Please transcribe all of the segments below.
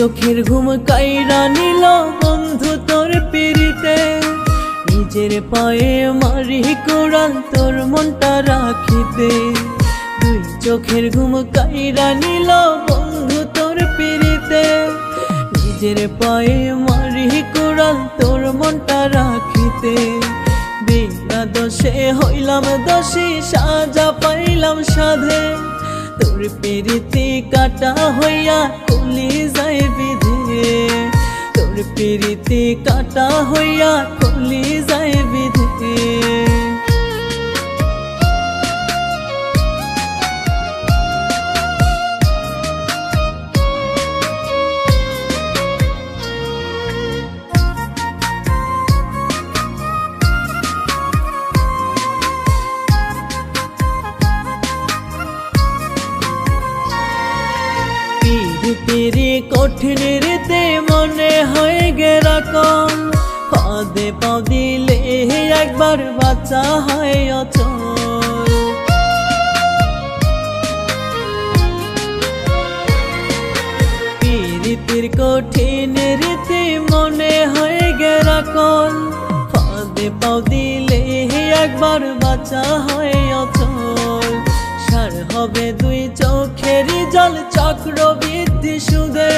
চোখের ঘুম কাইরা নিল বন্ধু তোর পিরিতে, নিজের পায়ে মারি কোড়াল তোর মনটা রাখিতে। দুই চোখের ঘুম কাইরা নিল বন্ধু তোর পিরিতে, নিজের পায়ে মারি কোড়াল তোর মনটা রাখিতে। বিনা দোষে হইলাম দোষী, সাজা পাইলাম সাধে, তোর পিরিতি কাটা হইয়া কলিজায় বিধে। তোর পিরিতি কাটা হইয়া কলিজায় বিধে। পিরি কঠিন রেতে মনে হয় গেরা কম, ফাঁদে পাও দিলে একবার বাঁচা হয় অচল। পিরিতির কঠিন রেতে মনে হয় গেরা কম, ফাঁদে পাও দিলে একবার বাঁচা হয় অচল। সার হবে দুই চোখের জল চক্রবৃদ্ধি সুদে,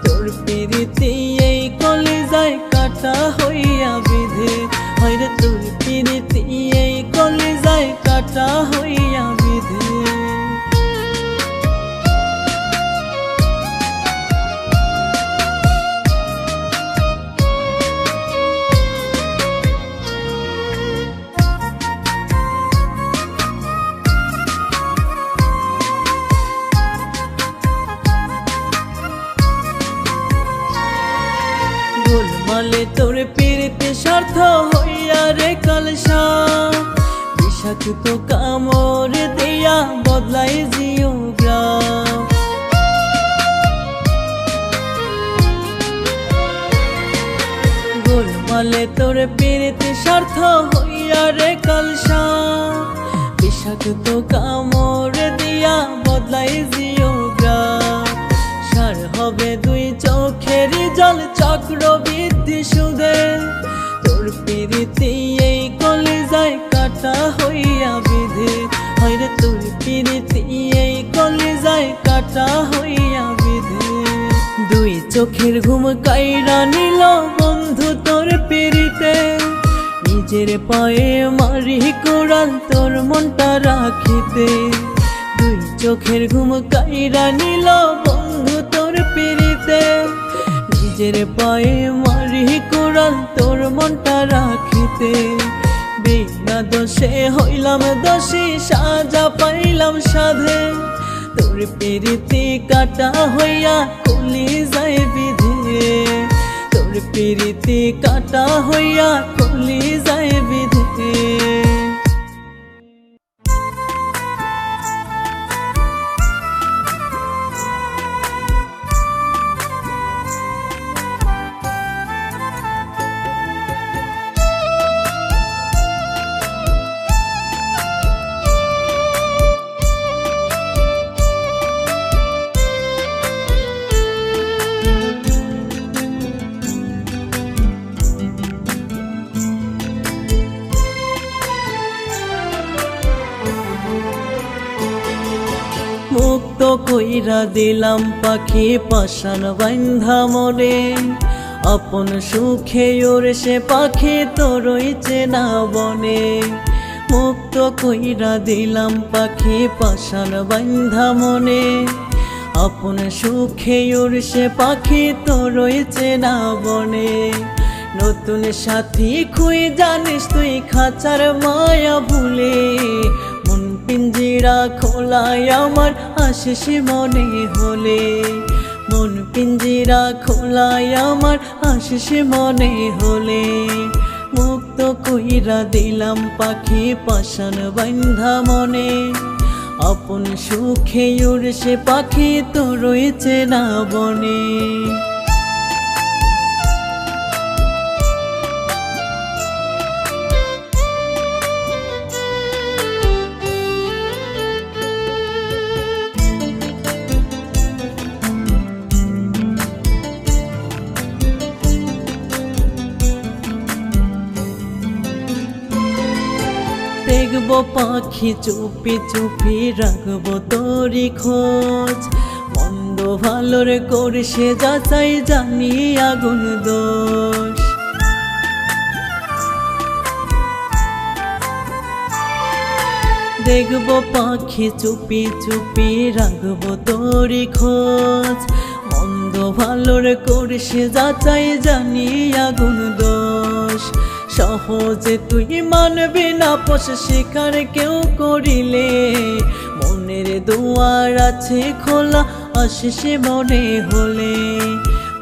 তোর পিরিতি এই কলিজায় কাটা হইয়া বিধে। হয়রে তোর পিরিতি এই কলিজায় কাটা হইয়া বিধে। গোলমালে তোর পিরিতি স্বার্থ হইয়া রে কালসা, বিষাক্ত কামড় দিয়া বদলাই জিওগ্রাম। গোলমালে তোর পিরিতি স্বার্থ হইয়া রে কালসা, বিষাক্ত কামড় দিয়া বদলাই জিওগ্রাম। সার হবে দুই চোখের জল চক্রবৃদ্ধি সুদে, তোর পিরিতি এই কলিজায় কাটা হইয়া বিধে। হয়রে তোর পিরিতি এই কলিজায় কাটা হইয়া বিধে। দুই চোখের ঘুম কাইরা নিল বন্ধু তোর পিরিতে, নিজের পায়ে মারি কোড়াল তোর মনটা রাখিতে। দুই চোখের ঘুম কাইরা নিল বন্ধু তোর পিরিতে, নিজের পায়ে মারি কোড়াল তোর মনটা রাখিতে। বিনা দোষে হইলাম দোষী, সাজা পাইলাম সাধে, তোর পিরিতি কাটা হইয়া কলিজায় বিধে। তোর পিরিতি কাটা হইয়া কলিজায় বিধে। মুক্ত কইরা দিলাম পাখি পাশান বান্ধা মনে, আপন সুখে ওরে সে পাখি তোরই চেনা বনে। মুক্ত কইরা দিলাম পাখি পাশান বান্ধা মনে, আপন সুখে ওরে সে পাখি তোরই চেনা বনে। নতুন সাথী খুই জানিস তুই খাঁচার মায়া ভুলে, মন পিঞ্জিরা খোলায় আমার আসিস মনে হলে। মন পিঞ্জিরা খোলায় আমার আসিস মনে হলে। মুক্ত কইরা দিলাম পাখি পাশান বান্ধা মনে, আপন সুখে উড়ে সে পাখি তো রয়েছে না বনে। দেখবো পাখি চুপি চুপি রাখবো তোরি খোঁজ, মন্দ ভালোর করছে যাচাই জানি আগুন দোষ। দেখবো পাখি চুপি চুপি রাখবো তোরি খোঁজ, মন্দ ভালোর করছে যাচাই জানি আগুন দোষ। সহজে তুই মানবি না পোষ শিকার কেউ করিলে, মনের দুয়ার আছে খোলা আসিস মনে হলে।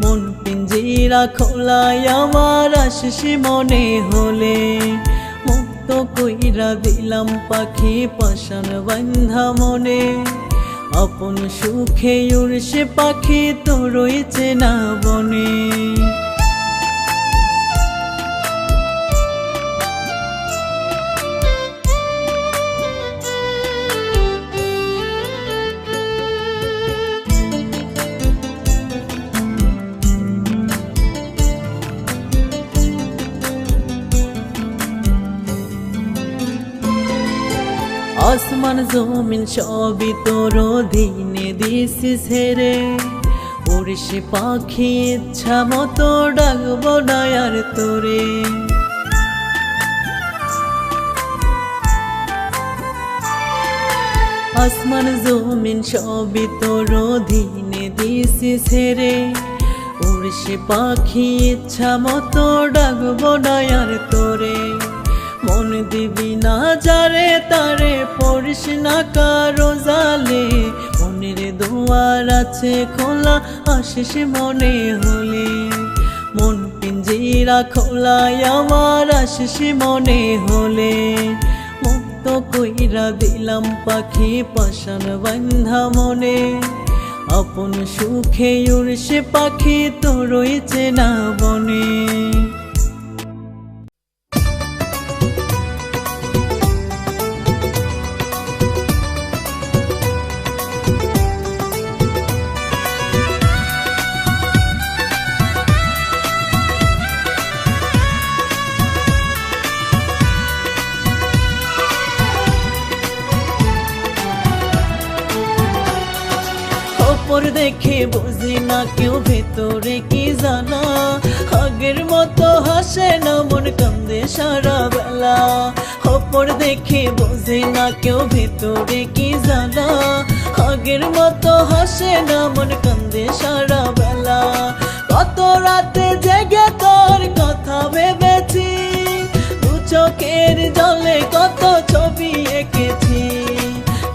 মন পিঞ্জিরা খোলায় আমার আসিস মনে হলে, মুক্ত কইরা দিলাম পাখি পাশান বান্ধা মনে। আপন সুখে উড়ছে পাখি তো রয়েছে না বনে। আসমান জমিন সবই তোর অধীনে দিছিস হেরে, উড়ছে পাখি ইচ্ছা মতো ডাকবো না আর তোরে। আসমান জমিন সবই তোর অধীনে দিছিস হেরে, উড়ছে পাখি ইচ্ছা মতো ডাকবো না আর তোরে। মন দিবি না যারে তারে পড়িস না কারো জালে, মনের দুয়ার আছে খোলা আসিস মনে হলে। মন পিঞ্জিরা খোলায় আমার আসিস মনে হলে, মুক্ত কইরা দিলাম পাখি পাশান বান্ধা মনে। আপন সুখে উড়ছে পাখি তো রয়েছে না বনে। উপর দেখে বুঝি না কেউ ভেতরে কি জানা, আগের মতো হাসে না মন কান্দে সারা বেলা। উপর দেখে বুঝি না কেউ ভেতরে কি জানা, আগের মতো হাসে না মন কান্দে সারা বেলা। কত রাতে জেগে তোর কথা ভেবেছি, দু চোখের জলে কত ছবি এঁকেছি,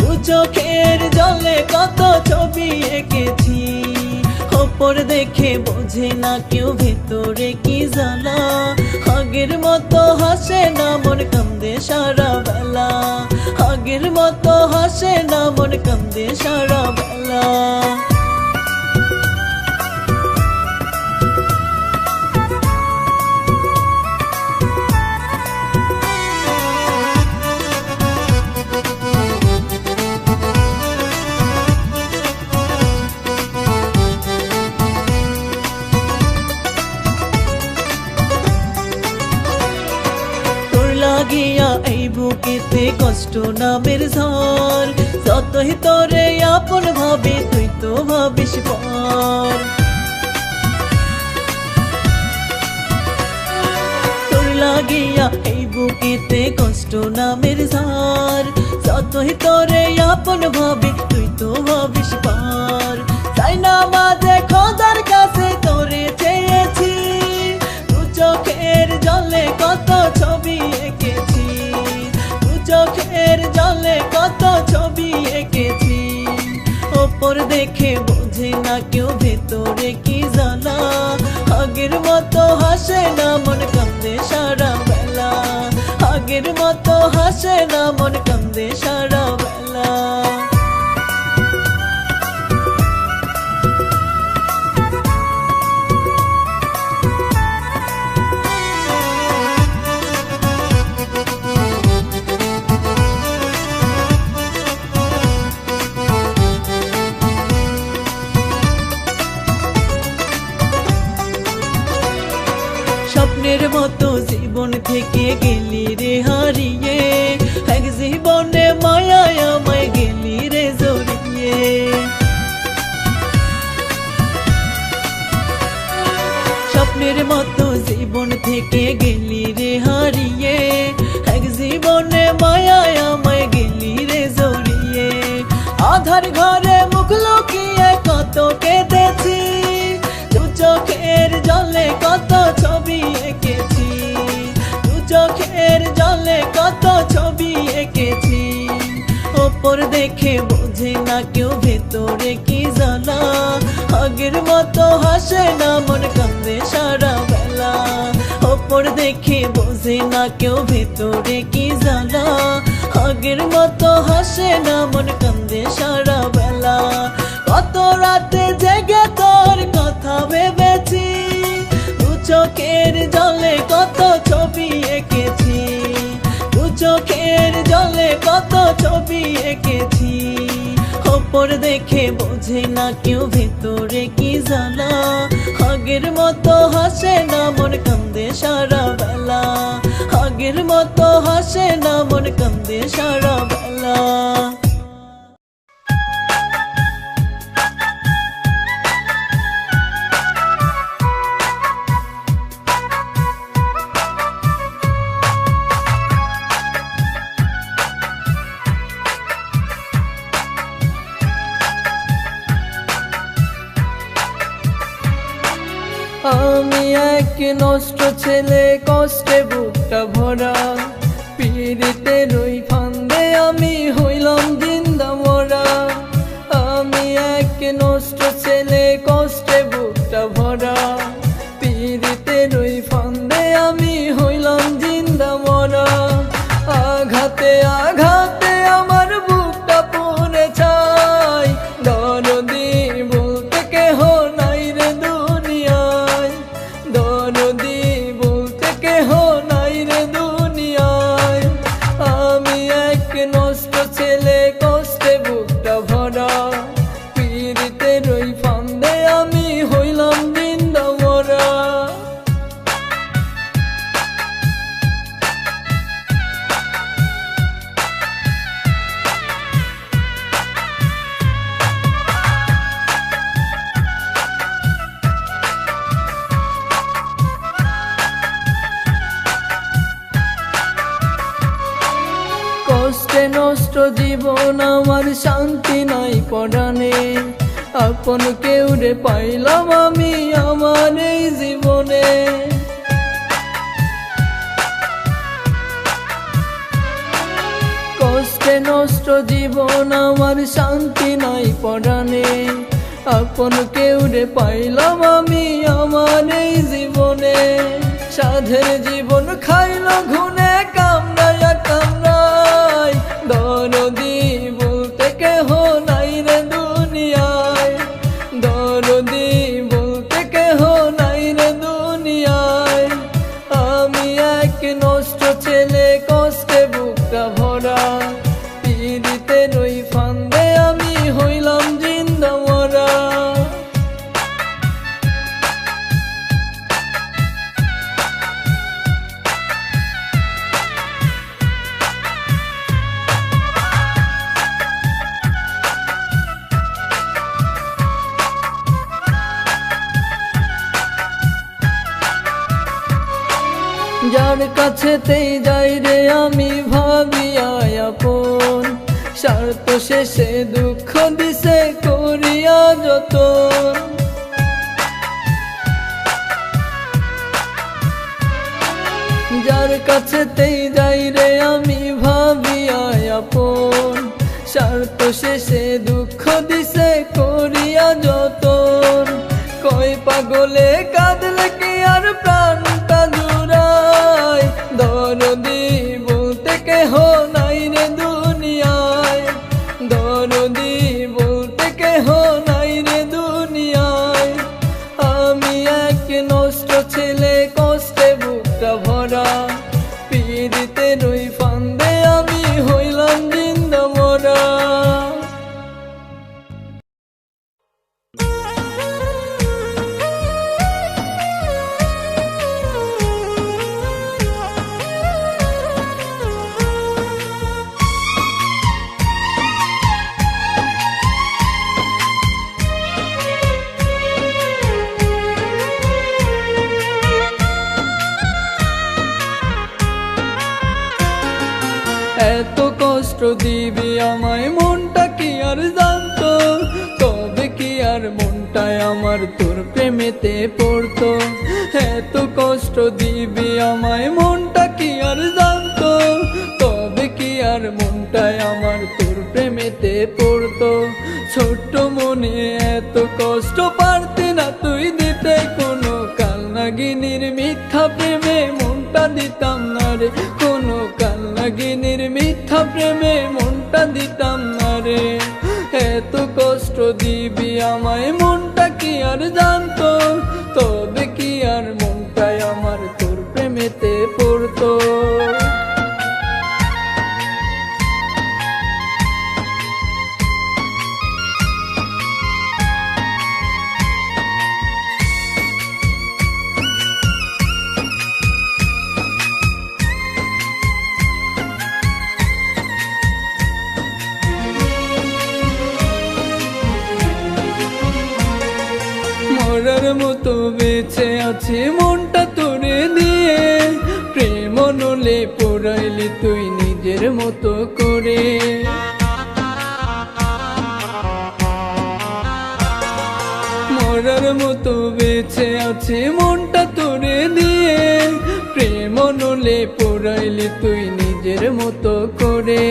দু চোখের জলে কত ছবি এঁকেছি। ওপর দেখে বোঝে না কেউ ভেতরে কি জানা, আগের মতো হাসে না মন কান্দে সারা বেলা। আগের মতো হাসে না মন কান্দে সারা বেলা। লাগিয়া এই বুকেতে কষ্ট নামের ঝড়, যতই তোরে আপন ভাবি তুই তো ভাবিস পর। তোর লাগিয়া এই বুকেতে কষ্ট নামের ঝড়, যতই তোরে আপন ভাবি তুই তো ভাবিস পর। তাই না মাঝে খোদার কাছে তোরে চেয়েছি, দু চোখের জলে কত ছবি এঁকেছি, দু চোখের জলে কত ছবি এঁকেছি। ওপর দেখে বোঝে না কেউ ভেতরে কি জানা, আগের মতো হাসে না মন কান্দে সারা বেলা। আগের মতো হাসে না মন কান্দে সারা বেলা। স্বপ্নের মতো জীবন থেকে গেলি রে হারিয়ে, এক থেকে গেলি রে হারিয়ে, এক জীবনে মায়ায় আমায় গেলি রে জড়িয়ে। আধার ঘরে মুখ লুকিয়ে কত কেঁদেছি, দু চোখের জলে কত ছবি এঁকেছি, দু চোখের জলে কত ছবি এঁকেছি। ওপর দেখে বোঝে না কেউ ভেতরে কি জ্বালা, আগের মতো হাসে না মন কান্দে সারা বেলা। ওপর দেখে বোঝে না কেউ ভেতরে কি জ্বালা, আগের মতো হাসে না মন কান্দে সারা বেলা। কত রাতে জেগে তোর কথা ভেবেছি, দু চোখের জলে কত ছবি এঁকেছি, দু চোখের জলে কত ছবি এঁকেছি। ওপর দেখে বোঝে না কেউ ভেতরে কি জ্বালা, আগের মতো হাসে না মন কান্দে সারা বেলা, আগের মতো হাসে না মন কান্দে সারা বেলা। আমি এক নষ্ট ছেলে, কষ্টে বুকটা ভরা, পীড়িতের ওই ফান্দে আমি হইলাম জিন্দা মরা। আমি এক নষ্ট ছেলে, কষ্টে বুকটা ভরা, পীড়িতের ওই ফান্দে আমি হইলাম জিন্দা মরা। আঘাতে আঘাতে আমার বুকটা পুড়ে ছাই, দরদি বলতে কেহ নাই রে দুনিয়ায়, দরদি বলতে কেহ নাই রে দুনিয়ায়। আমি এক নষ্ট ছেলে, কষ্টে বুকটা ভরা, পীড়িতের ওই ফান্দে আমি হইলাম জিন্দা মরা। কষ্টে নষ্ট জীবন আমার, শান্তি নাই পরাণে, আপন কেউ রে পাইলাম আমি আমার এই জীবনে। কষ্টে নষ্ট জীবন আমার, শান্তি নাই পরাণে, আপন কেউ রে পাইলাম আমি আমার এই জীবনে। সাধের জীবন খাইল ঘুনে কামড়ায়া কামড়ায়, দরদি বলতে কেহ নাই রে দুনিয়ায়, দরদি বলতে কেহ নাই রে দুনিয়ায়। আমি এক নষ্ট ছেলে, কষ্টে বুকটা ভরা, পীড়িতের ওই ফান্দে আমি হইলাম জিন্দা মরা। যার কাছেতেই যাই রে আমি ভাবিয়া আপন, স্বার্থ শেষে দুঃখ দিছে করিয়া যতন। যার কাছেতেই যাই রে আমি ভাবিয়া আপন, স্বার্থ শেষে দুঃখ দিছে করিয়া যতন। কই পাগলে কাঁদলে কি আর প্রাণটা জুড়ায়, দরদি বলতে কেহ নাই রে দুনিয়ায়, দরদি বলতে কেহ নাই রে দুনিয়ায়। আমি এক নষ্ট ছেলে, কষ্টে বুকটা ভরা, পীড়িতের ওই ফান্দে আমি হইলাম জিন্দা মরা। দিবি আমায় মনটা কি আর জানতো, তবে কি আর মনটায় আমার তোর প্রেমেতে পড়তো। এত কষ্ট দিবি আমায় মনটা কি আর জানতো, তবে কি আর মনটায় আমার তোর প্রেমেতে পড়তো। ছোট্ট মনে এত কষ্ট পারতি না তুই দিতে কোনো কালনাগিনীর মিথ্যা প্রেমে মনটা দিতাম না রে, কোনো কালনাগিনীর মিথ্যা প্রেমে মনটা দিতাম না রে। এত কষ্ট দিবি আমায় মনটা কি আর জানতো, তবে কি আর মনটায় আমার তোর প্রেমেতে পড়তো। মরার মতো বেঁচে আছি মনটা তোরে দিয়ে, প্রেম নলে পোড়াইলি তুই নিজের মতো করে। মরার মতো বেঁচে আছি মনটা তোরে দিয়ে, প্রেম নলে পোড়াইলি তুই নিজের মতো করে।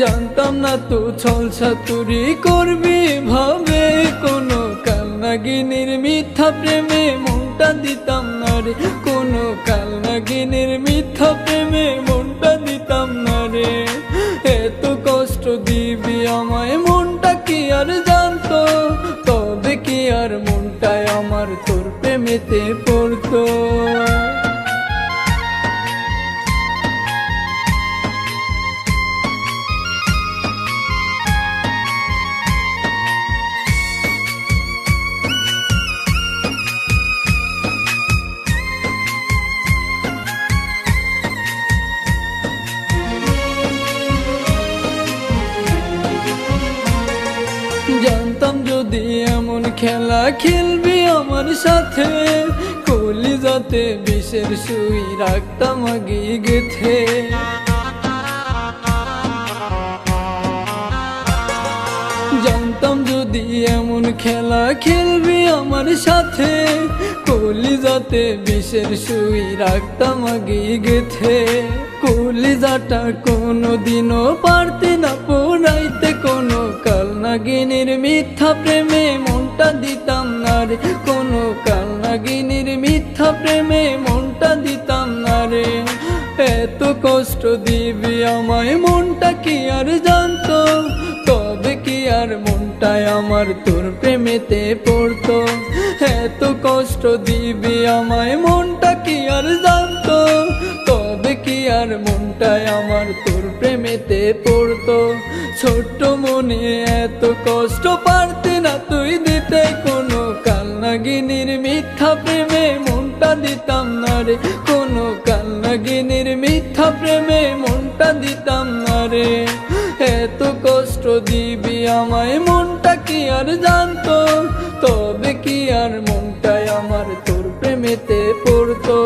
জানতাম না তো ছল ছাতুরি করবি ভাবে, কোনো কালনাগিনীর মিথ্যা প্রেমে মনটা দিতাম না রে, কোনো কালনাগিনীর মিথ্যা প্রেমে মনটা দিতাম না রে। এত কষ্ট দিবি আমায় মনটা কি আর জানতো, তবে কি আর মনটায় আমার তোর প্রেমেতে পড়তো। জানতাম যদি এমন খেলা খেলবি আমার সাথে, কলিজাতে বিষের সুই রাখতাম আগে গেথে। জানতাম যদি এমন খেলা খেলবি আমার সাথে, কলিজাতে বিষের সুই রাখতাম আগে গেথে। কলিজাটা কোনোদিনও পারতে না পোড়াইতে, কোনো কালনাগিনীর মিথ্যা প্রেমে মনটা দিতাম না রে, কোনো কালনাগিনীর মিথ্যা প্রেমে মনটা দিতাম না রে। এত কষ্ট দিবি আমায় মনটা কি আর জানতো, তবে কি আর মনটায় আমার তোর প্রেমেতে পড়তো। এত কষ্ট দিবি আমায় মনটা কি আর জানতো, তবে কি আর মনটায় আমার তোর প্রেমেতে পড়তো। ছোট্ট মনে এত কষ্ট পারতি না তুই দিতে, কোনো কালনাগিনীর মিথ্যা প্রেমে মনটা দিতাম না রে, কোনো কালনাগিনীর মিথ্যা প্রেমে মনটা দিতাম না রে। এত কষ্ট দিবি আমায় মনটা কি আর জানতো, তবে কি আর মনটায় আমার তোর প্রেমেতে পড়তো।